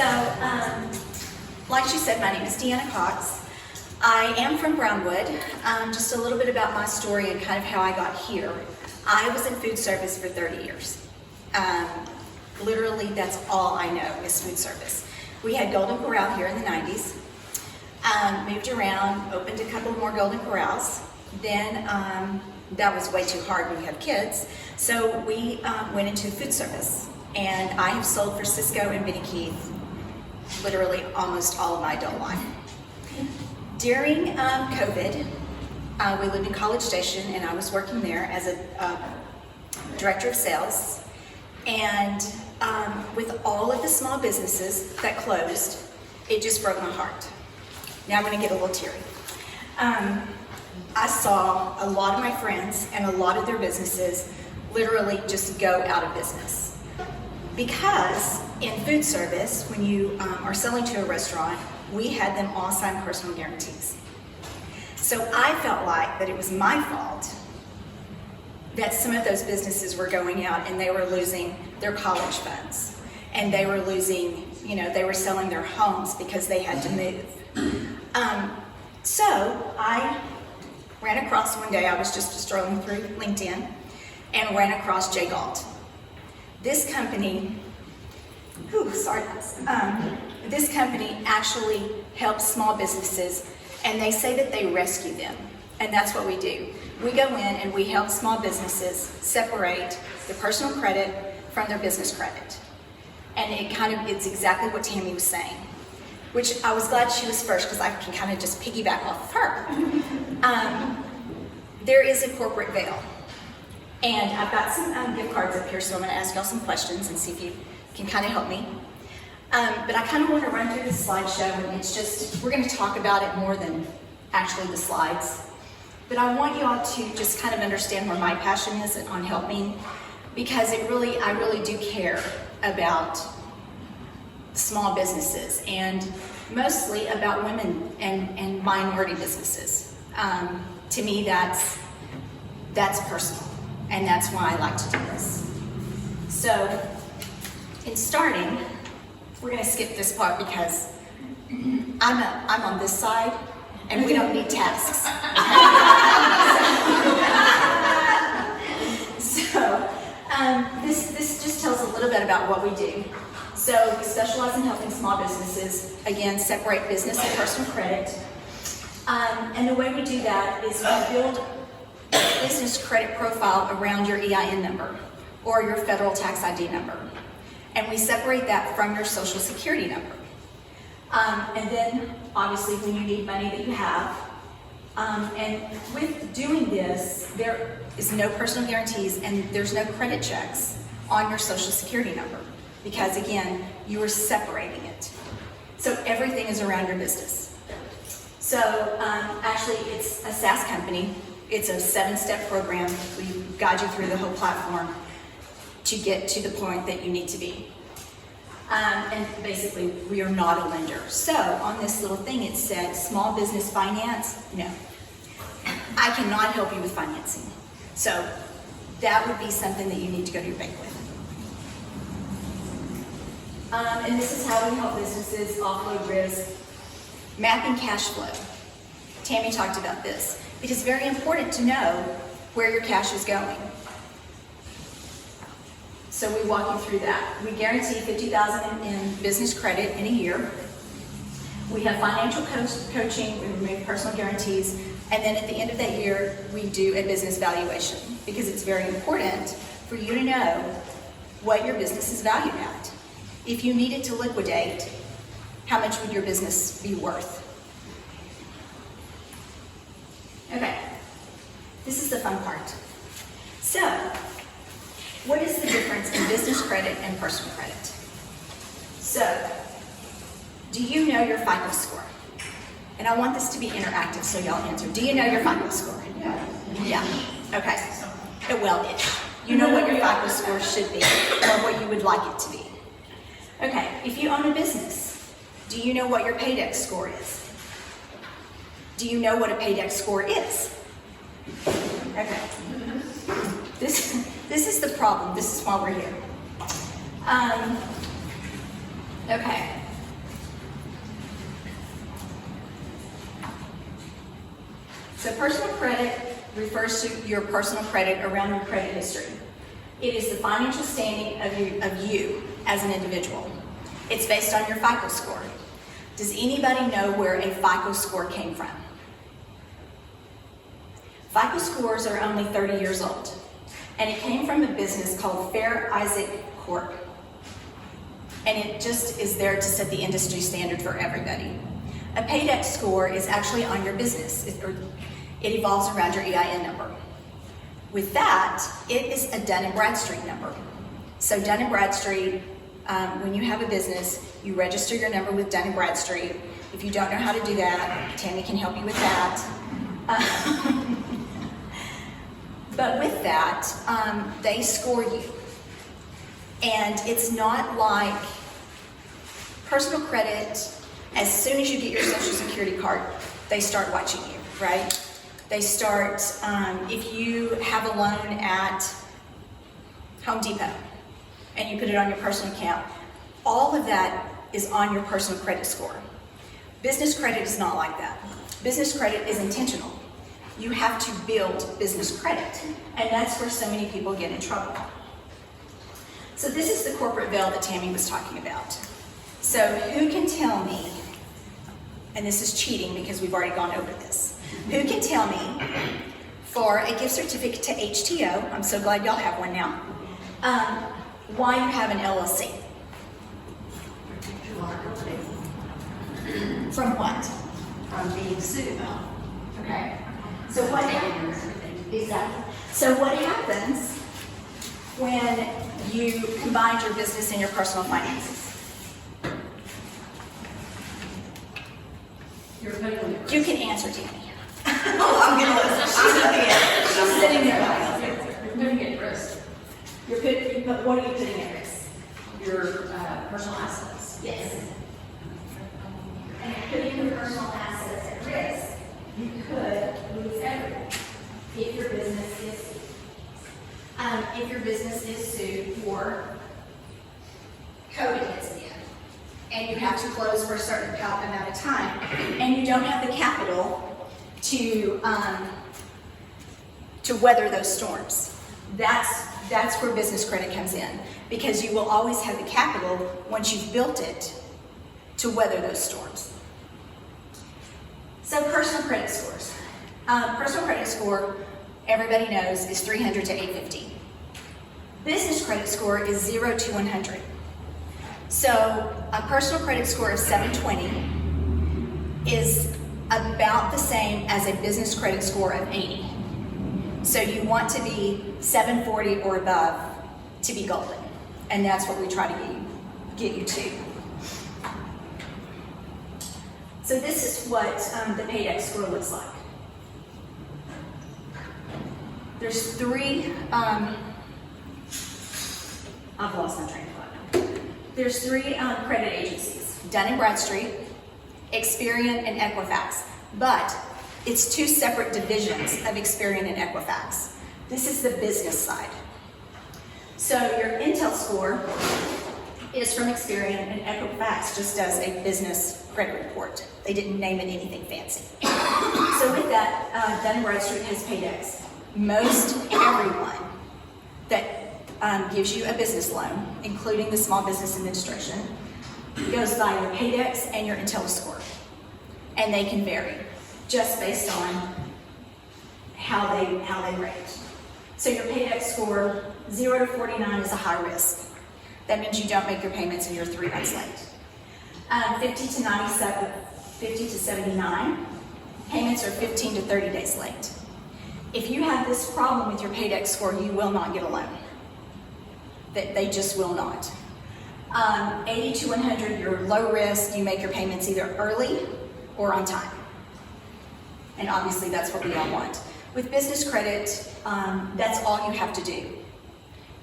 So, like she said, my name is DeannaCox. I am from Brownwood. Just a little bit about my story and kind of how I got here. I was in food service for 30 years. Literally, that's all I know is food service. We had Golden Corral here in the 90s. Moved around, opened a couple more Golden Corrals. Then that was way too hard when you have kids. So we went into food service. And I have sold for Cisco and Benny Keith literally almost all of my adult life. During COVID, we lived in College Station and I was working there as a director of sales. And with all of the small businesses that closed, it just broke my heart. Now I'm gonna get a little teary. I saw a lot of my friends and a lot of their businesses literally just go out of business. Because in food service, when you are selling to a restaurant, we had them all sign personal guarantees. So I felt like that it was my fault that some of those businesses were going out and they were losing their college funds. And they were losing, they were selling their homes because they had to move. So I ran across one day, I was just strolling through LinkedIn and ran across Jay Galt. This company, this company actually helps small businesses, and they say that they rescue them, and that's what we do. We go in and we help small businesses separate their personal credit from their business credit. And it's exactly what Tammy was saying, which I was glad she was first because I can kind of just piggyback off of her. There is a corporate veil. And I've got some gift cards up here, so I'm going to ask y'all some questions and see if you can kind of help me. But I kind of want to run through this slideshow, and it's just, we're going to talk about it more than actually the slides. But I want y'all to just kind of understand where my passion is on helping, because I really do care about small businesses, and mostly about women and minority businesses. To me, that's personal. And that's why I like to do this. So, in starting, we're going to skip this part because I'm on this side, and we don't need tasks. This just tells a little bit about what we do. So, we specialize in helping small businesses, again, separate business and personal credit. And the way we do that is we build business credit profile around your EIN number or your federal tax ID number. And we separate that from your social security number. And then, obviously, when you need money that you have. And with doing this, there is no personal guarantees and there's no credit checks on your social security number. Because, again, you are separating it. So everything is around your business. So, actually, it's a SaaS company. It's a 7-step program. We guide you through the whole platform to get to the point that you need to be. And basically, we are not a lender. So on this little thing, it said small business finance. No, I cannot help you with financing. So that would be something that you need to go to your bank with. And this is how we help businesses offload risk. Mapping cash flow. Tammy talked about this. It is very important to know where your cash is going. So we walk you through that. We guarantee $50,000 in business credit in a year. We have financial coaching, we remove personal guarantees, and then at the end of that year, we do a business valuation because it's very important for you to know what your business is valued at. If you needed to liquidate, how much would your business be worth? Okay, this is the fun part. So, what is the difference in business credit and personal credit? So, do you know your FICO score? And I want this to be interactive, so y'all answer. Do you know your FICO score? Yeah. Okay. Well-ish. You know what your FICO score should be, or what you would like it to be. Okay, if you own a business, do you know what your paydex score is? Do you know what a paydex score is? Okay. This is the problem. This is why we're here. Okay. So personal credit refers to your personal credit around your credit history. It is the financial standing of you as an individual. It's based on your FICO score. Does anybody know where a FICO score came from? FICO scores are only 30 years old, and it came from a business called Fair Isaac Corp. And it just is there to set the industry standard for everybody. A paydex score is actually on your business. It evolves around your EIN number. With that, it is a Dun & Bradstreet number. So Dun & Bradstreet, when you have a business, you register your number with Dun & Bradstreet. If you don't know how to do that, Tammy can help you with that. But with that, they score you. And it's not like personal credit. As soon as you get your Social Security card, they start watching you, right? They start, if you have a loan at Home Depot and you put it on your personal account, all of that is on your personal credit score. Business credit is not like that. Business credit is intentional. You have to build business credit, and that's where so many people get in trouble. So this is the corporate veil that Tammy was talking about. So who can tell me, and this is cheating because we've already gone over this, who can tell me for a gift certificate to HTO, I'm so glad y'all have one now, why you have an LLC? From what? From being sued. Okay. So what happens? Exactly. So what happens when you combine your business and your personal finances? You can answer, Tammy. Oh, I'm gonna listen. She's sitting there. You're putting at risk What are you putting at risk? your personal assets. Yes. And putting your personal assets at risk, you could lose everything if your business is sued. If your business is sued or COVID hits again, and you have to close for a certain amount of time, and you don't have the capital to weather those storms. That's where business credit comes in, because you will always have the capital once you've built it to weather those storms. So personal credit scores. Personal credit score, everybody knows, is 300 to 850. Business credit score is 0 to 100. So a personal credit score of 720 is about the same as a business credit score of 80. So you want to be 740 or above to be golden. And that's what we try to get you to. So this is what the paydex score looks like. There's three, I've lost my train of thought now. There's three credit agencies, Dun & Bradstreet, Experian, and Equifax. But it's two separate divisions of Experian and Equifax. This is the business side. So your Intel score is from Experian, and Equifax just does a business credit report. They didn't name it anything fancy. So with that, Dun & Bradstreet has paydex. Most everyone that gives you a business loan, including the Small Business Administration, goes by your paydex and your Intel score. And they can vary just based on how they rate. So your paydex score, 0 to 49 is a high risk. That means you don't make your payments and you're 3 months late. 50 to 97, 50 to 79, payments are 15 to 30 days late. If you have this problem with your paydex score, you will not get a loan. They just will not. 80 to 100, you're low risk, you make your payments either early or on time. And obviously that's what we all want. With business credit, that's all you have to do.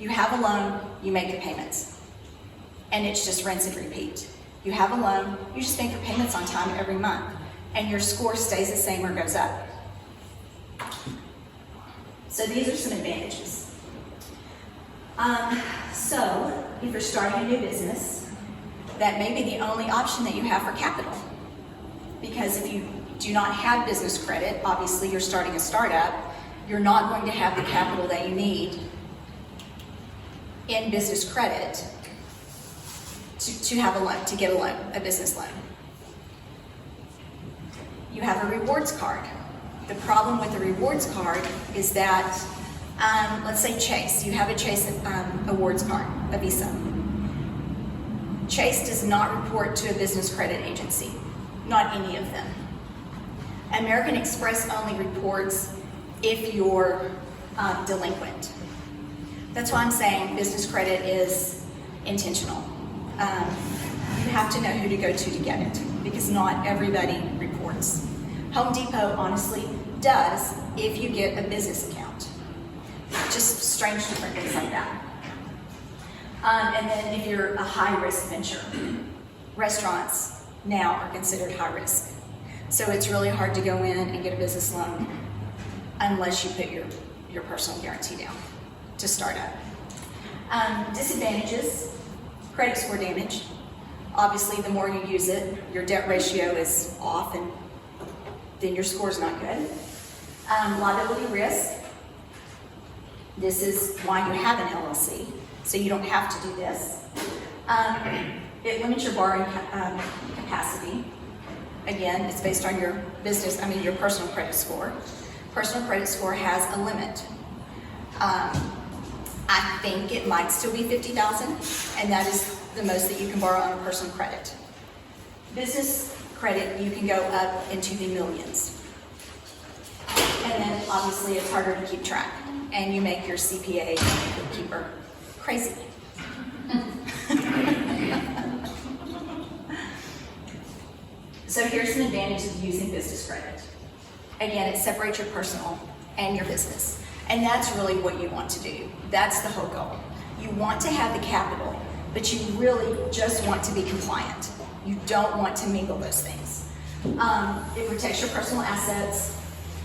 You have a loan, you make your payments. And it's just rinse and repeat. You have a loan, you just make your payments on time every month, and your score stays the same or goes up. So these are some advantages. So if you're starting a new business, that may be the only option that you have for capital. Because if you do not have business credit, obviously you're starting a startup, you're not going to have the capital that you need in business credit to have a loan, to get a loan, a business loan. You have a rewards card. The problem with the rewards card is that, let's say Chase, you have a Chase awards card, a Visa. Chase does not report to a business credit agency, not any of them. American Express only reports if you're delinquent. That's why I'm saying business credit is intentional. You have to know who to go to get it, because not everybody reports. Home Depot honestly does if you get a business account. Just strange different things like that. And then if you're a high-risk venture, restaurants now are considered high risk. So it's really hard to go in and get a business loan unless you put your personal guarantee down to start up. Disadvantages, credit score damage. Obviously, the more you use it, your debt ratio is off and then your score's not good. Liability risk. This is why you have an LLC, so you don't have to do this. It limits your borrowing capacity. Again, it's based on your your personal credit score. Personal credit score has a limit. I think it might still be $50,000, and that is the most that you can borrow on a personal credit. Business credit, you can go up into the millions. And then obviously it's harder to keep track, and you make your CPA and bookkeeper crazy. So here's some advantages of using business credit. Again, it separates your personal and your business. And that's really what you want to do. That's the whole goal. You want to have the capital, but you really just want to be compliant. You don't want to mingle those things. It protects your personal assets,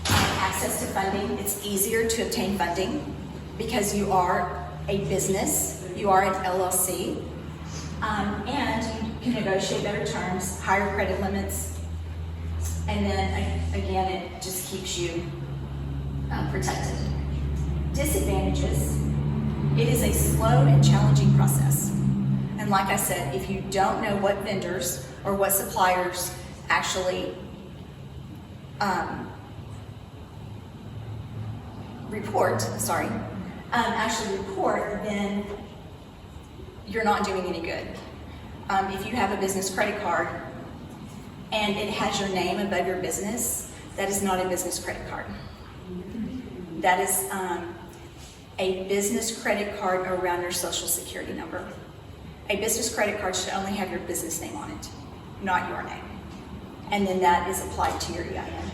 access to funding. It's easier to obtain funding because you are a business, you are an LLC, and you can negotiate better terms, higher credit limits, and then again, it just keeps you protected. Disadvantages, it is a slow and challenging process. And like I said, if you don't know what vendors or what suppliers actually report, then you're not doing any good. If you have a business credit card and it has your name above your business, that is not a business credit card. That is a business credit card around your social security number. A business credit card should only have your business name on it, not your name. And then that is applied to your EIN.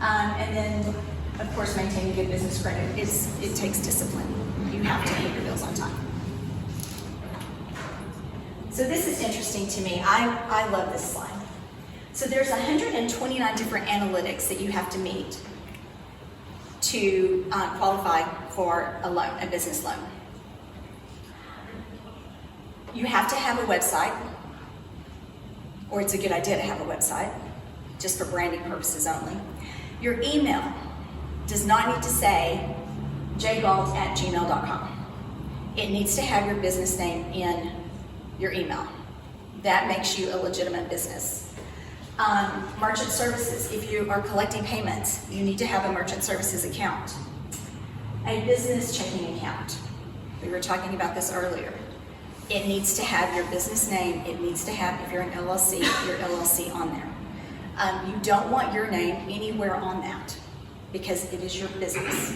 And then, of course, maintaining good business credit it takes discipline. You have to pay your bills on time. So this is interesting to me. I love this slide. So there's 129 different analytics that you have to meet to qualify for a loan, a business loan. You have to have a website, or it's a good idea to have a website, just for branding purposes only. Your email does not need to say jgalt@gmail.com. It needs to have your business name in your email. That makes you a legitimate business. Merchant services, if you are collecting payments, you need to have a merchant services account. A business checking account. We were talking about this earlier. It needs to have your business name. It needs to have, if you're an LLC, your LLC on there. You don't want your name anywhere on that because it is your business.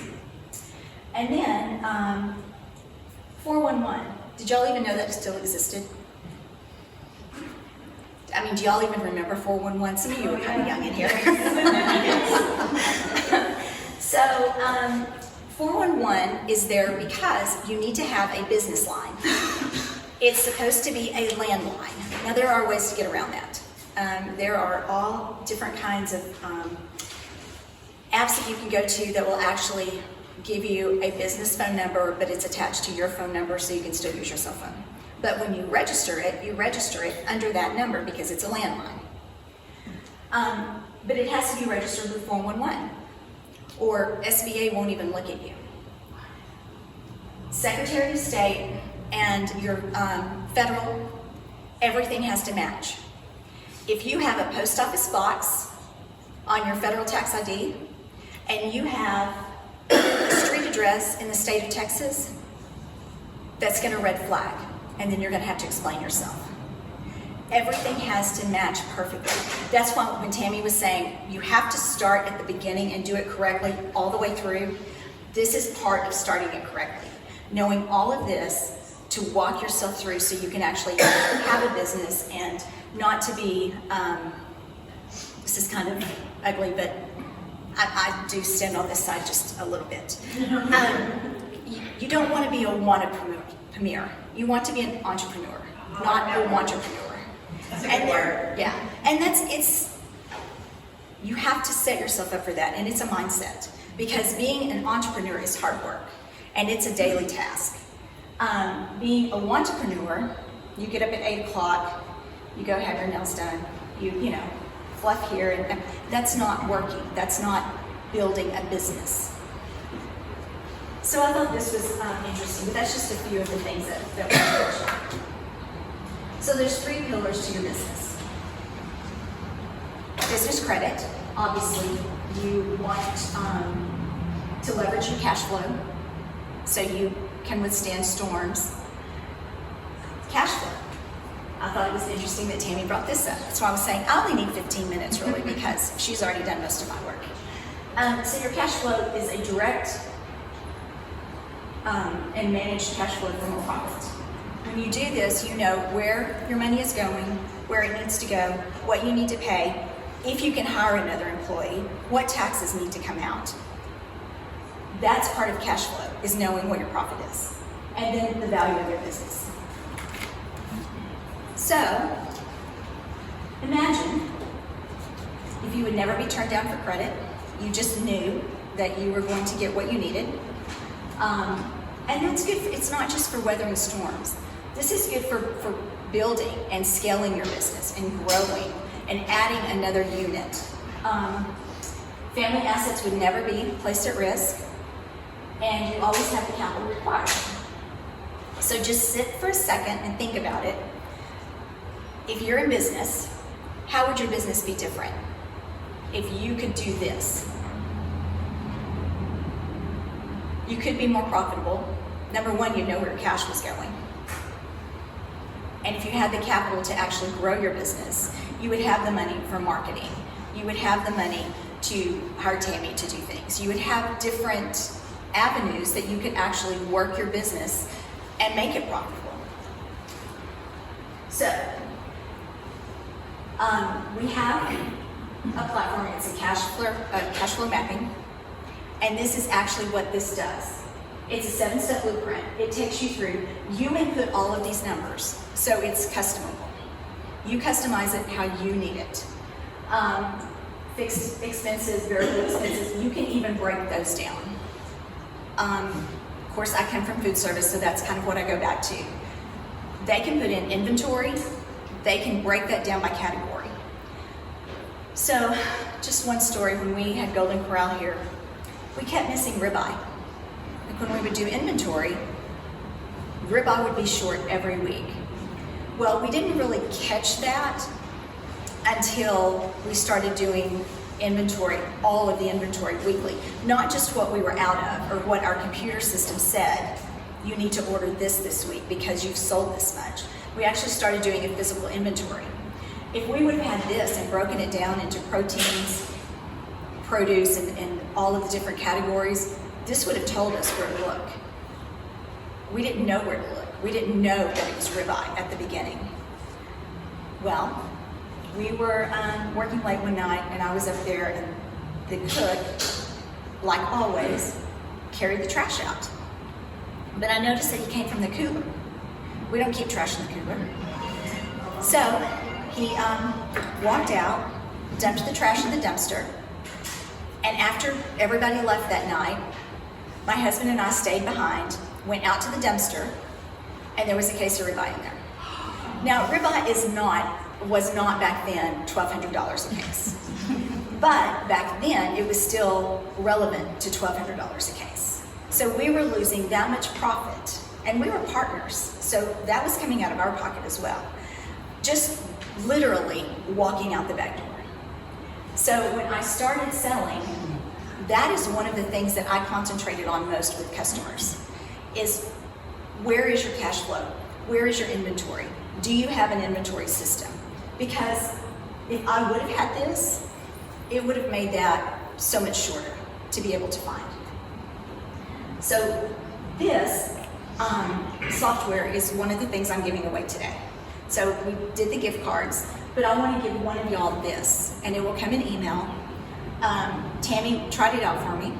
And then 411. Did y'all even know that still existed? I mean, do y'all even remember 411? Some of you are kind of young in here. So 411 is there because you need to have a business line. It's supposed to be a landline. Now, there are ways to get around that. There are all different kinds of apps that you can go to that will actually give you a business phone number, but it's attached to your phone number so you can still use your cell phone. But when you register it under that number because it's a landline. but it has to be registered with 411, or SBA won't even look at you. Secretary of State and your federal, everything has to match. If you have a post office box on your federal tax ID and you have a street address in the state of Texas, that's going to red flag, and then you're going to have to explain yourself. Everything has to match perfectly. That's why when Tammy was saying you have to start at the beginning and do it correctly all the way through, this is part of starting it correctly. Knowing all of this to walk yourself through so you can actually have a business and not to be, this is kind of ugly, but I do stand on this side just a little bit. You don't want to be a wannabe. You want to be an entrepreneur, not a wantrepreneur. That's a good word. Yeah, and you have to set yourself up for that, and it's a mindset, because being an entrepreneur is hard work, and it's a daily task. Being a wantrepreneur, you get up at 8 o'clock, you go have your nails done, you know, fluff here, and that's not working. That's not building a business. So I thought this was interesting, but that's just a few of the things that we're mentioning. So there's 3 pillars to your business. Business credit, obviously, you want to leverage your cash flow so you can withstand storms. Cash flow. I thought it was interesting that Tammy brought this up. That's why I was saying I only need 15 minutes really, because she's already done most of my work. So your cash flow is a direct and managed cash flow from a profit. When you do this, you know where your money is going, where it needs to go, what you need to pay, if you can hire another employee, what taxes need to come out. That's part of cash flow, is knowing what your profit is, and then the value of your business. So, imagine if you would never be turned down for credit, you just knew that you were going to get what you needed. And that's good, it's not just for weathering storms. This is good for building and scaling your business and growing and adding another unit. Family assets would never be placed at risk, and you always have the capital required. So just sit for a second and think about it. If you're in business, how would your business be different if you could do this? You could be more profitable. Number one, you know where your cash was going. And if you had the capital to actually grow your business, you would have the money for marketing. You would have the money to hire Tammy to do things. You would have different avenues that you could actually work your business and make it profitable. So, we have a platform, it's a cash flow mapping, and this is actually what this does. It's a 7-step blueprint. It takes you through. You input all of these numbers, so it's customable. You customize it how you need it. Fixed expenses, variable expenses, you can even break those down. Of course, I come from food service, so that's kind of what I go back to. They can put in inventory. They can break that down by category. So, just one story, when we had Golden Corral here, we kept missing ribeye. Like when we would do inventory, ribeye would be short every week. Well, we didn't really catch that until we started doing inventory, all of the inventory weekly. Not just what we were out of or what our computer system said, you need to order this week because you've sold this much. We actually started doing a physical inventory. If we would have had this and broken it down into proteins, produce, and all of the different categories, this would have told us where to look. We didn't know where to look. We didn't know that it was ribeye at the beginning. Well, we were working late one night, and I was up there, and the cook, like always, carried the trash out. But I noticed that he came from the cooler. We don't keep trash in the cooler. So he walked out, dumped the trash in the dumpster, and after everybody left that night, my husband and I stayed behind, went out to the dumpster, and there was a case of ribeye in there. Now, ribeye was not back then $1,200 a case. But back then, it was still relevant to $1,200 a case. So we were losing that much profit, and we were partners, so that was coming out of our pocket as well. Just literally walking out the back door. So when I started selling, that is one of the things that I concentrated on most with customers, is where is your cash flow? Where is your inventory? Do you have an inventory system? Because if I would have had this, it would have made that so much shorter to be able to find. So this software is one of the things I'm giving away today. So we did the gift cards, but I want to give one of y'all this, and it will come in email. Tammy tried it out for me,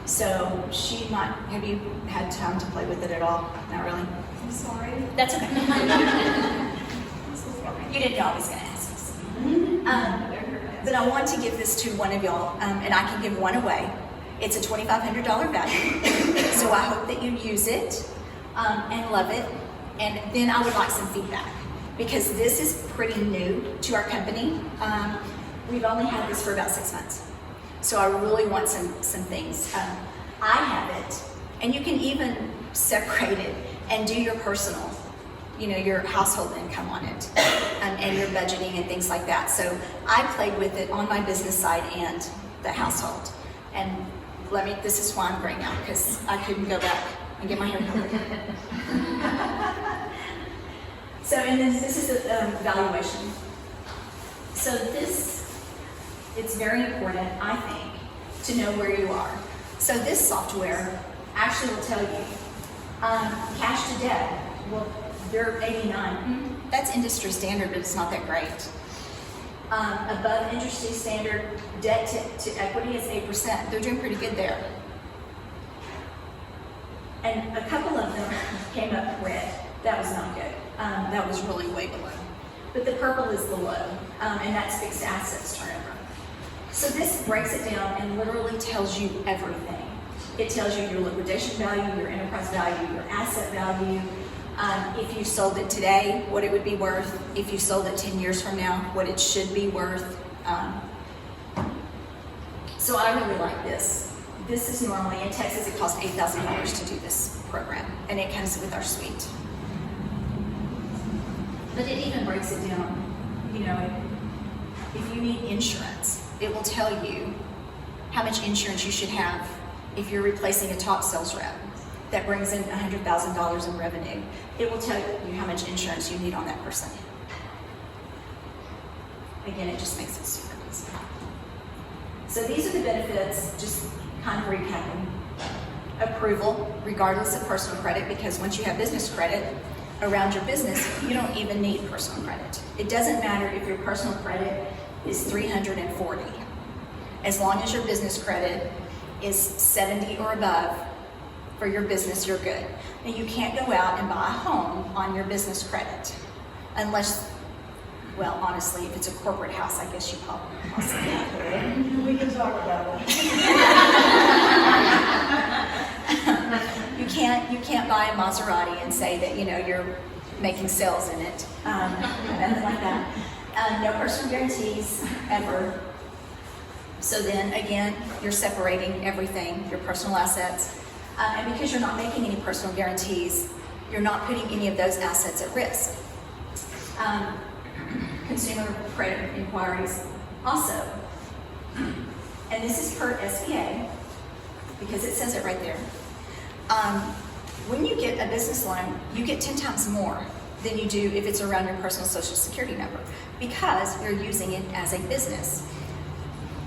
so she might. Have you had time to play with it at all? Not really. I'm sorry. That's okay. I'm so sorry. You didn't know I was going to ask this. But I want to give this to one of y'all, and I can give one away. It's a $2,500 value, so I hope that you use it and love it. And then I would like some feedback, because this is pretty new to our company. We've only had this for about 6 months, so I really want some things. I have it, and you can even separate it and do your personal, your household income on it, and your budgeting and things like that. So I played with it on my business side and the household. And this is why I'm gray now, because I couldn't go back and get my hair colored. So, and then this is a valuation. So it's very important, I think, to know where you are. So this software actually will tell you, cash to debt, well, they're 89. That's industry standard, but it's not that great. Above industry standard, debt to equity is 8%. They're doing pretty good there. And a couple of them came up red. That was not good. That was really way below. But the purple is the low, and that's fixed assets turnover. So this breaks it down and literally tells you everything. It tells you your liquidation value, your enterprise value, your asset value. If you sold it today, what it would be worth. If you sold it 10 years from now, what it should be worth. So I really like this. This is normally, in Texas, it costs $8,000 to do this program, and it comes with our suite. But it even breaks it down, if you need insurance, it will tell you how much insurance you should have if you're replacing a top sales rep that brings in $100,000 in revenue. It will tell you how much insurance you need on that person. Again, it just makes it super easy. So these are the benefits, just kind of recapping. Approval, regardless of personal credit, because once you have business credit around your business, you don't even need personal credit. It doesn't matter if your personal credit is 340. As long as your business credit is 70 or above for your business, you're good. Now, you can't go out and buy a home on your business credit unless, well, honestly, if it's a corporate house, I guess you possibly could. We can talk about it. You can't buy a Maserati and say that you're making sales in it, nothing like that. No personal guarantees ever. So then again, you're separating everything, your personal assets, and because you're not making any personal guarantees, you're not putting any of those assets at risk. Consumer credit inquiries also, and this is per SBA, because it says it right there. When you get a business loan, you get 10 times more than you do if it's around your personal social security number, because you're using it as a business.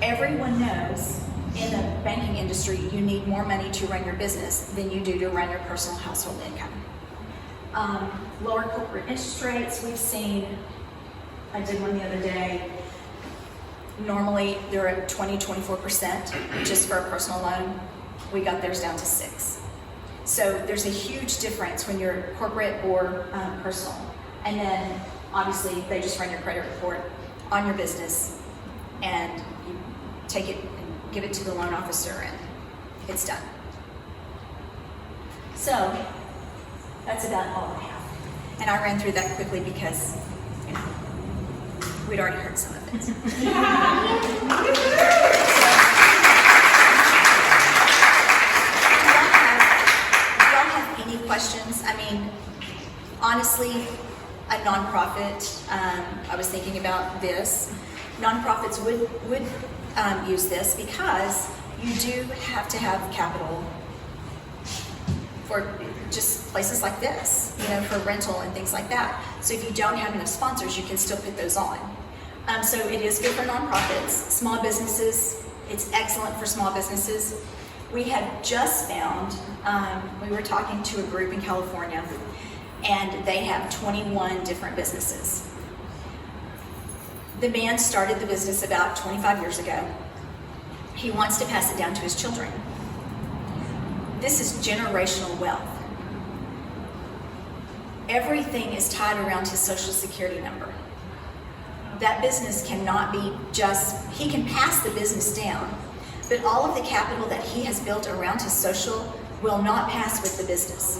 Everyone knows in the banking industry, you need more money to run your business than you do to run your personal household income. Lower corporate interest rates, we've seen, I did one the other day, normally they're at 20-24% just for a personal loan. We got theirs down to 6%. So there's a huge difference when you're corporate or personal. And then obviously they just run your credit report on your business and you take it and give it to the loan officer and it's done. So that's about all I have. And I ran through that quickly because We'd already heard some of it. Do y'all have any questions? I mean, honestly, a nonprofit, I was thinking about this. Nonprofits would use this because you do have to have capital for just places like this, you know, for rental and things like that. So if you don't have enough sponsors, you can still put those on. So it is good for nonprofits, small businesses. It's excellent for small businesses. We had just found, we were talking to a group in California, and they have 21 different businesses. The man started the business about 25 years ago. He wants to pass it down to his children. This is generational wealth. Everything is tied around his Social Security number. That business cannot be just, he can pass the business down, but all of the capital that he has built around his social will not pass with the business.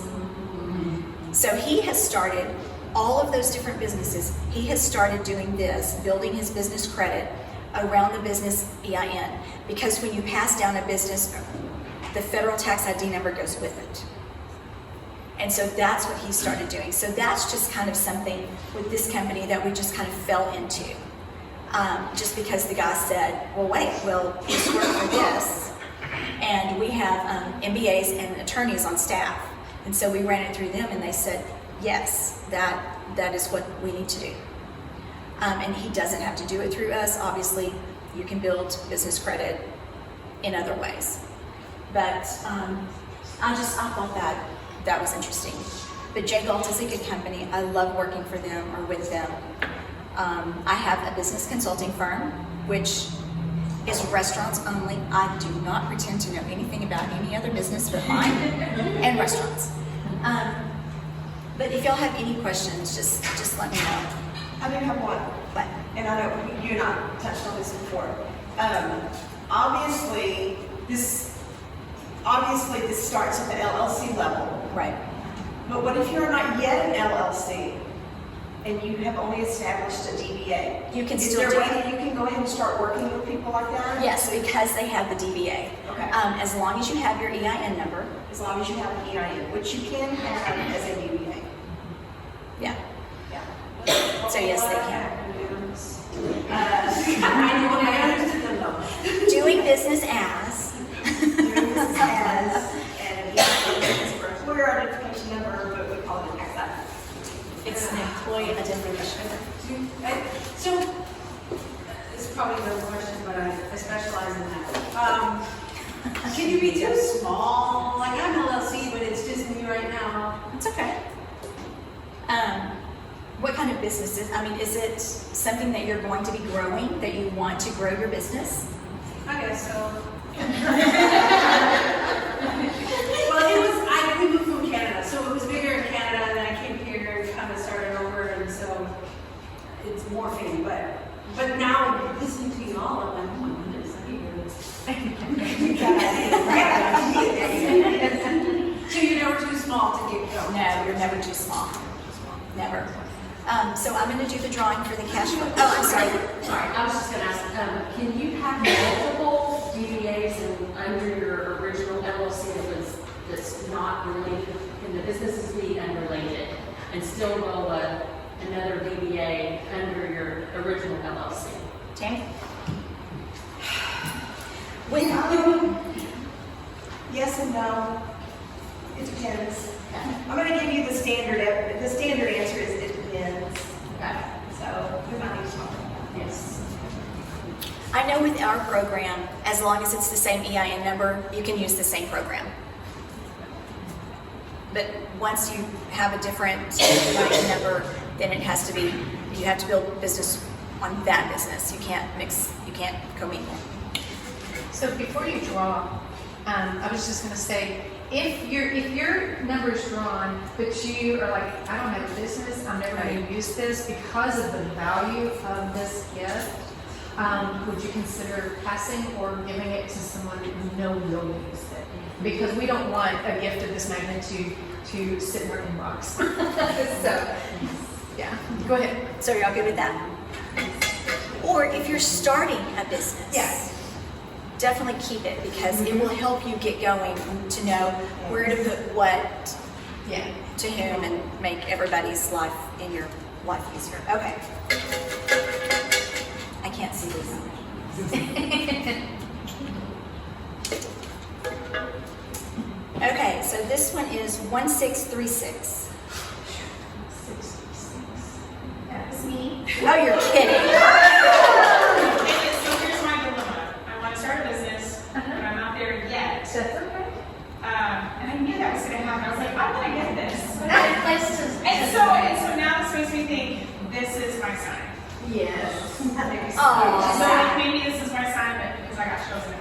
So he has started all of those different businesses. He has started doing this, building his business credit around the business EIN, because when you pass down a business, the federal tax ID number goes with it. And so that's what he started doing. So that's just kind of something with this company that we just kind of fell into. Just because the guy said, well, wait, we'll just work for this. And we have MBAs and attorneys on staff. And so we ran it through them and they said, yes, that is what we need to do. And he doesn't have to do it through us. Obviously, you can build business credit in other ways. But I thought that was interesting. But J. Galt is a good company. I love working for them or with them. I have a business consulting firm, which is restaurants only. I do not pretend to know anything about any other business but mine and restaurants. But if y'all have any questions, just let me know. I do have one. But And I know you and I touched on this before. Obviously this starts at the LLC level. right. But what if you're not yet an LLC and you have only established a DBA? You can Is still there do a way it. that you can go ahead and start working with people like that? Yes, because they have the DBA. Okay. As long as you have your EIN number. As long as you have an EIN, which you can have as a DBA. Yeah. Yeah. So yes, they can. I understood them though. Doing business as. Doing business as, and it's for employer identification number, but we call it an XI. It's an employee identification. So, it's probably no question, but I specialize in that. Can you be too small? Like I'm LLC, but it's just me right now. It's okay. What kind of business is, I mean, is it something that you're going to be growing, that you want to grow your business? I guess so. Well, we moved from Canada, so it was bigger in Canada, and then I came here and kind of started over, and so it's morphing, but now listening to you all, I'm like, oh my goodness, I need to. So you're never too small to get going? No, you're never too small. Never. So I'm going to do the drawing for the cash flow. Oh, I'm sorry. Sorry, I was just going to ask, can you have multiple DBAs under your original LLC that's not related, can the businesses be unrelated and still roll another DBA under your original LLC? Tammy? Yes and no. It depends. I'm going to give you the standard answer is it depends. Okay. So we might need to talk about that. Yes. I know with our program, as long as it's the same EIN number, you can use the same program. But once you have a different EIN number, then it has to be, you have to build business on that business. You can't mix, you can't commingle. So before you draw, I was just gonna say, if your number is drawn, but you are like, I don't have a business, I'm never gonna use this because of the value of this gift, would you consider passing or giving it to someone that you know will use it? Because we don't want a gift of this magnitude to sit in our inbox. So, yeah, go ahead. So are y'all good with that? Or if you're starting a business. Yes. Definitely keep it because it will help you get going to know where to put what Yeah. to whom and make everybody's life in your life easier. Okay. I can't see these. Okay, so this one is 1636. That's me. Oh, you're kidding. So here's my dilemma. I want to start a business, but I'm not there yet. That's okay. And I knew that was going to happen. I was like, I'm going to get this. Places. And so now this makes me think this is my sign. Yes. Aw. So maybe this is my sign, but because I got chosen.